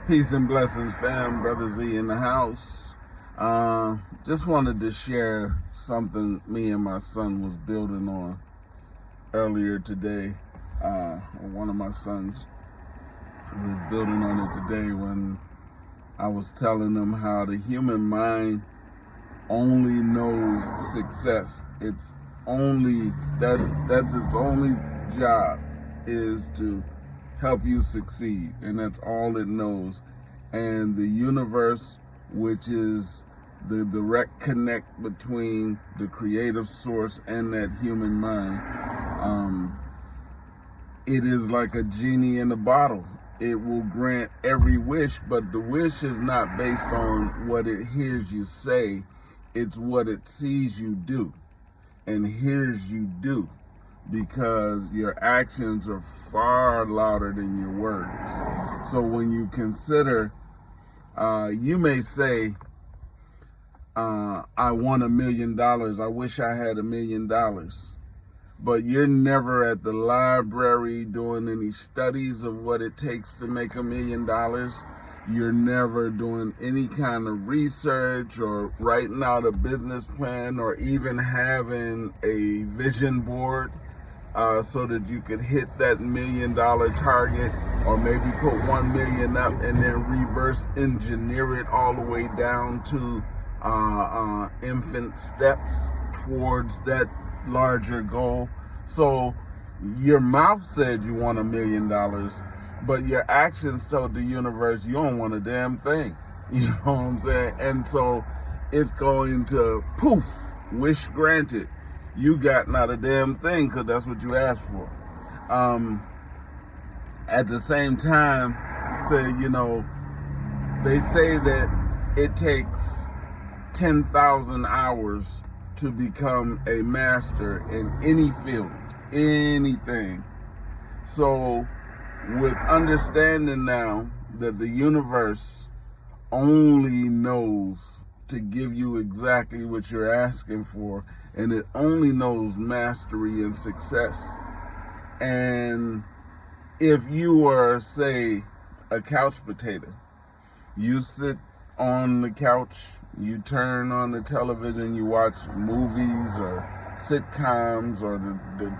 Peace and blessings, fam. Brother Z in the house. Just wanted to share something me and my son was building on earlier today. One of my sons was building on it today when I was telling him how the human mind only knows success. That's its only job, is to help you succeed, and that's all it knows. And the universe, which is the direct connect between the creative source and that human mind, it is like a genie in a bottle. It will grant every wish, but the wish is not based on what it hears you say, it's what it sees you do and hears you do, because your actions are far louder than your words. So when you consider, you may say, I want $1 million. I wish I had $1 million. But you're never at the library doing any studies of what it takes to make $1 million. You're never doing any kind of research or writing out a business plan or even having a vision board so that you could hit that $1 million target, or maybe put 1 million up and then reverse engineer it all the way down to infant steps towards that larger goal. So your mouth said you want $1 million, but your actions told the universe you don't want a damn thing. You know what I'm saying? And so it's going to poof, wish granted. You got not a damn thing, because that's what you asked for. At the same time, they say that it takes 10,000 hours to become a master in any field, anything. So with understanding now that the universe only knows to give you exactly what you're asking for, and it only knows mastery and success. And if you were, say, a couch potato, you sit on the couch, you turn on the television, you watch movies or sitcoms or the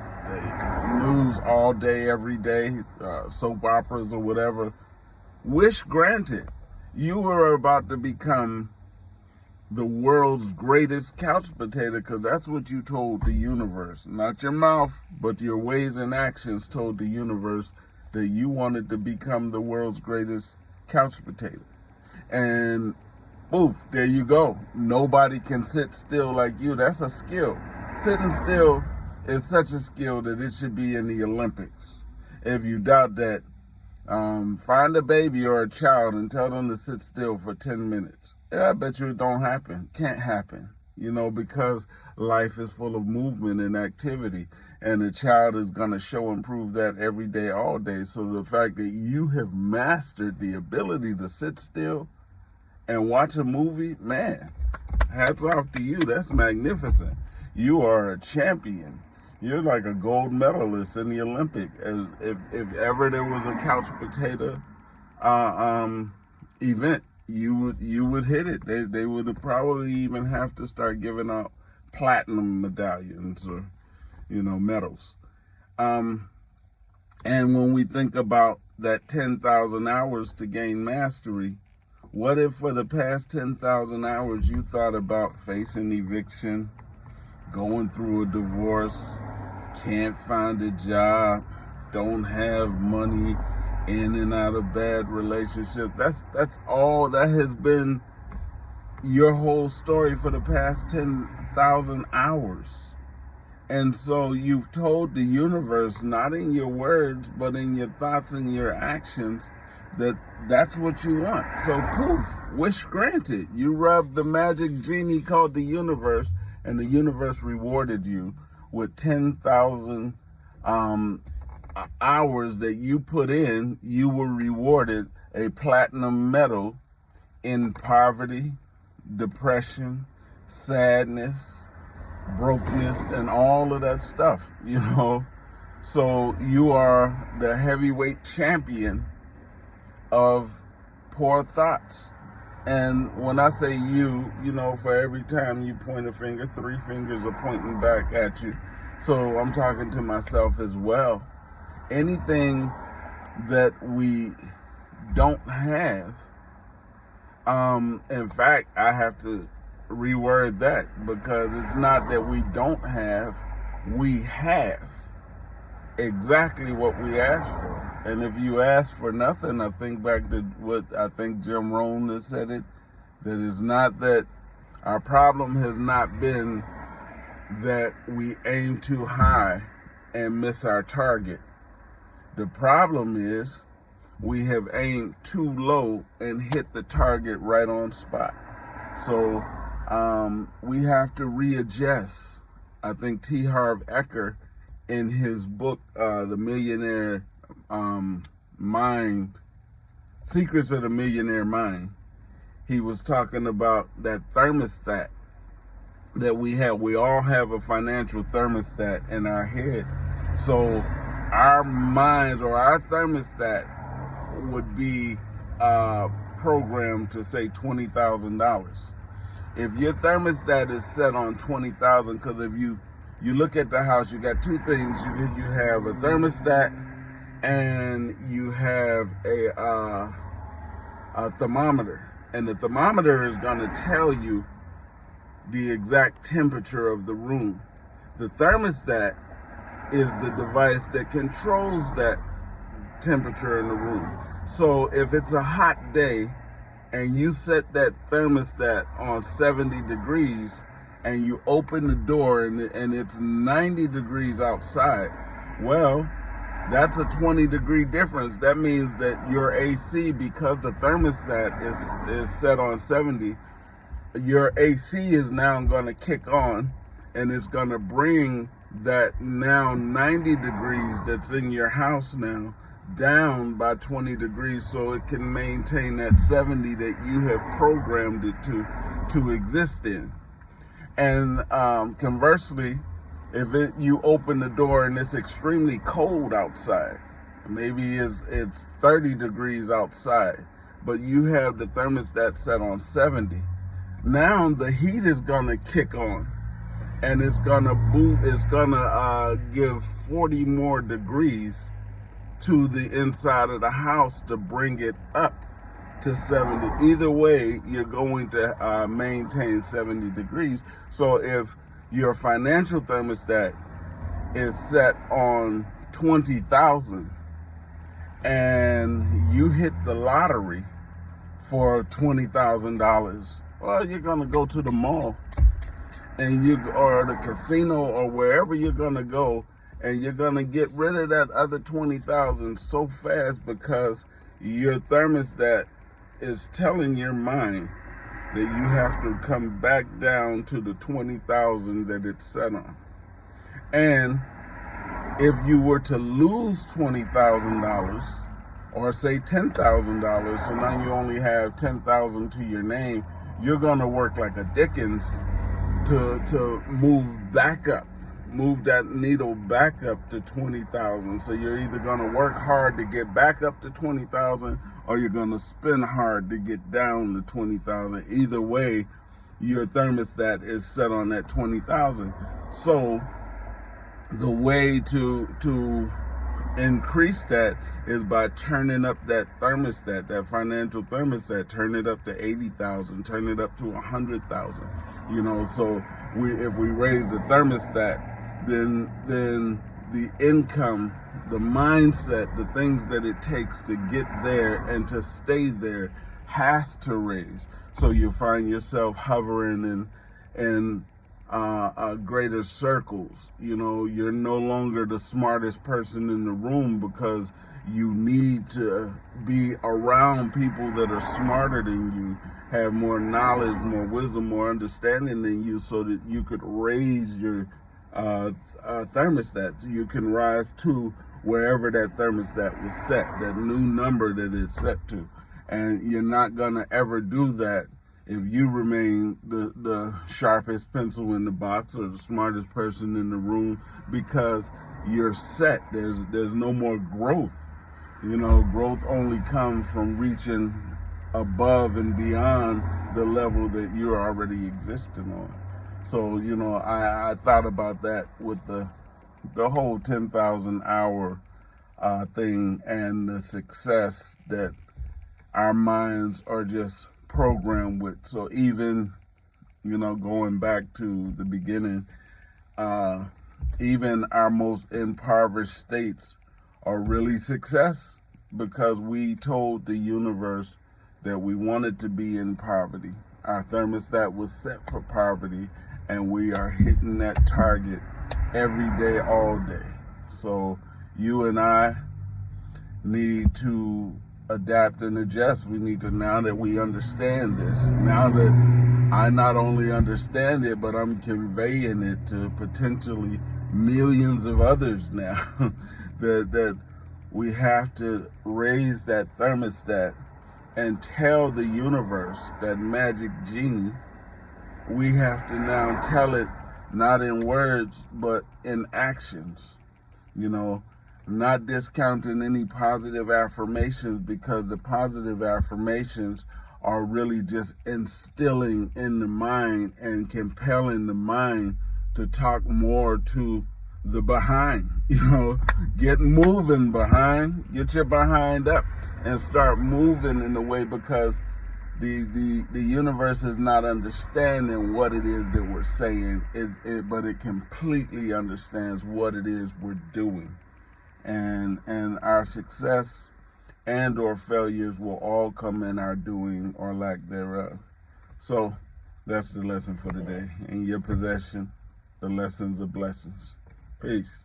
news all day, every day, soap operas or whatever. Wish granted, you were about to become the world's greatest couch potato, because that's what you told the universe. Not your mouth, but your ways and actions told the universe that you wanted to become the world's greatest couch potato. And oof, there you go. Nobody can sit still like you. That's a skill. Sitting still is such a skill that it should be in the Olympics. If you doubt that, find a baby or a child and tell them to sit still for 10 minutes. Yeah, I bet you it don't happen. Can't happen. Because life is full of movement and activity, and the child is going to show and prove that every day, all day. So the fact that you have mastered the ability to sit still and watch a movie, man, hats off to you. That's magnificent. You are a champion. You're like a gold medalist in the Olympic. If ever there was a couch potato event, you would hit it. They would probably even have to start giving out platinum medallions or medals. And when we think about that 10,000 hours to gain mastery, what if for the past 10,000 hours you thought about facing eviction, going through a divorce, can't find a job, don't have money, in and out of bad relationship? That's all that has been your whole story for the past 10,000 hours. And so you've told the universe, not in your words, but in your thoughts and your actions, that that's what you want. So poof, wish granted. You rubbed the magic genie called the universe, and the universe rewarded you with 10,000 hours that you put in. You were rewarded a platinum medal in poverty, depression, sadness, brokenness, and all of that stuff, So you are the heavyweight champion of poor thoughts. And when I say you know, for every time you point a finger, 3 fingers are pointing back at you. So I'm talking to myself as well. Anything that we don't have, in fact, I have to reword that, because it's not that we don't have, we have exactly what we asked for. And if you ask for nothing, I think back to what I think Jim Rohn has said it, that it's not that our problem has not been that we aim too high and miss our target. The problem is we have aimed too low and hit the target right on spot. So we have to readjust. I think T. Harv Eker, in his book, The Millionaire Mind, Secrets of the Millionaire Mind, he was talking about that thermostat that we have. We all have a financial thermostat in our head. So our minds, or our thermostat, would be programmed to say $20,000. If your thermostat is set on $20,000, because if you look at the house, you got two things. You have a thermostat and you have a thermometer. And the thermometer is going to tell you the exact temperature of the room. The thermostat is the device that controls that temperature in the room. So if it's a hot day and you set that thermostat on 70 degrees and you open the door and it's 90 degrees outside, well, that's a 20-degree difference. That means that your AC, because the thermostat is set on 70, your AC is now going to kick on, and it's going to bring that now 90 degrees that's in your house now down by 20 degrees, so it can maintain that 70 that you have programmed it to exist in. And conversely, if you open the door and it's extremely cold outside, maybe it's 30 degrees outside, but you have the thermostat set on 70, now the heat is gonna kick on, and it's gonna give 40 more degrees to the inside of the house to bring it up to 70. Either way, you're going to maintain 70 degrees. So if your financial thermostat is set on 20,000 and you hit the lottery for $20,000, well, you're gonna go to the mall and or the casino or wherever you're gonna go, and you're gonna get rid of that other 20,000 so fast, because your thermostat is telling your mind that you have to come back down to the 20,000 that it's set on. And if you were to lose $20,000, or say $10,000, so now you only have 10,000 to your name, you're gonna work like a Dickens to move back up, move that needle back up to 20,000. So you're either gonna work hard to get back up to 20,000, or you're gonna spin hard to get down to 20,000. Either way, your thermostat is set on that 20,000. So the way to increase that is by turning up that thermostat, that financial thermostat, turn it up to 80,000, turn it up to 100,000. So if we raise the thermostat, then the income, the mindset, the things that it takes to get there and to stay there has to raise. So you find yourself hovering in greater circles. You're no longer the smartest person in the room, because you need to be around people that are smarter than you, have more knowledge, more wisdom, more understanding than you, so that you could raise your thermostat. You can rise to wherever that thermostat was set, that new number that it's set to. And you're not gonna ever do that if you remain the sharpest pencil in the box or the smartest person in the room, because you're set. There's no more growth. Growth only comes from reaching above and beyond the level that you're already existing on. So, you know, I thought about that with the whole 10,000 hour thing and the success that our minds are just programmed with. So even, you know, going back to the beginning, even our most impoverished states are really success because we told the universe that we wanted to be in poverty. Our thermostat was set for poverty, and we are hitting that target every day, all day. So you and I need to adapt and adjust. We need to, now that we understand this, now that I not only understand it, but I'm conveying it to potentially millions of others now, that we have to raise that thermostat and tell the universe, that magic genie, we have to now tell it not in words, but in actions. You know, not discounting any positive affirmations, because the positive affirmations are really just instilling in the mind and compelling the mind to talk more to the behind. You know, get moving behind, get your behind up and start moving in the way, because the universe is not understanding what it is that we're saying, but it completely understands what it is we're doing. And our success and or failures will all come in our doing or lack thereof. So that's the lesson for today. In your possession, the lessons of blessings. Peace.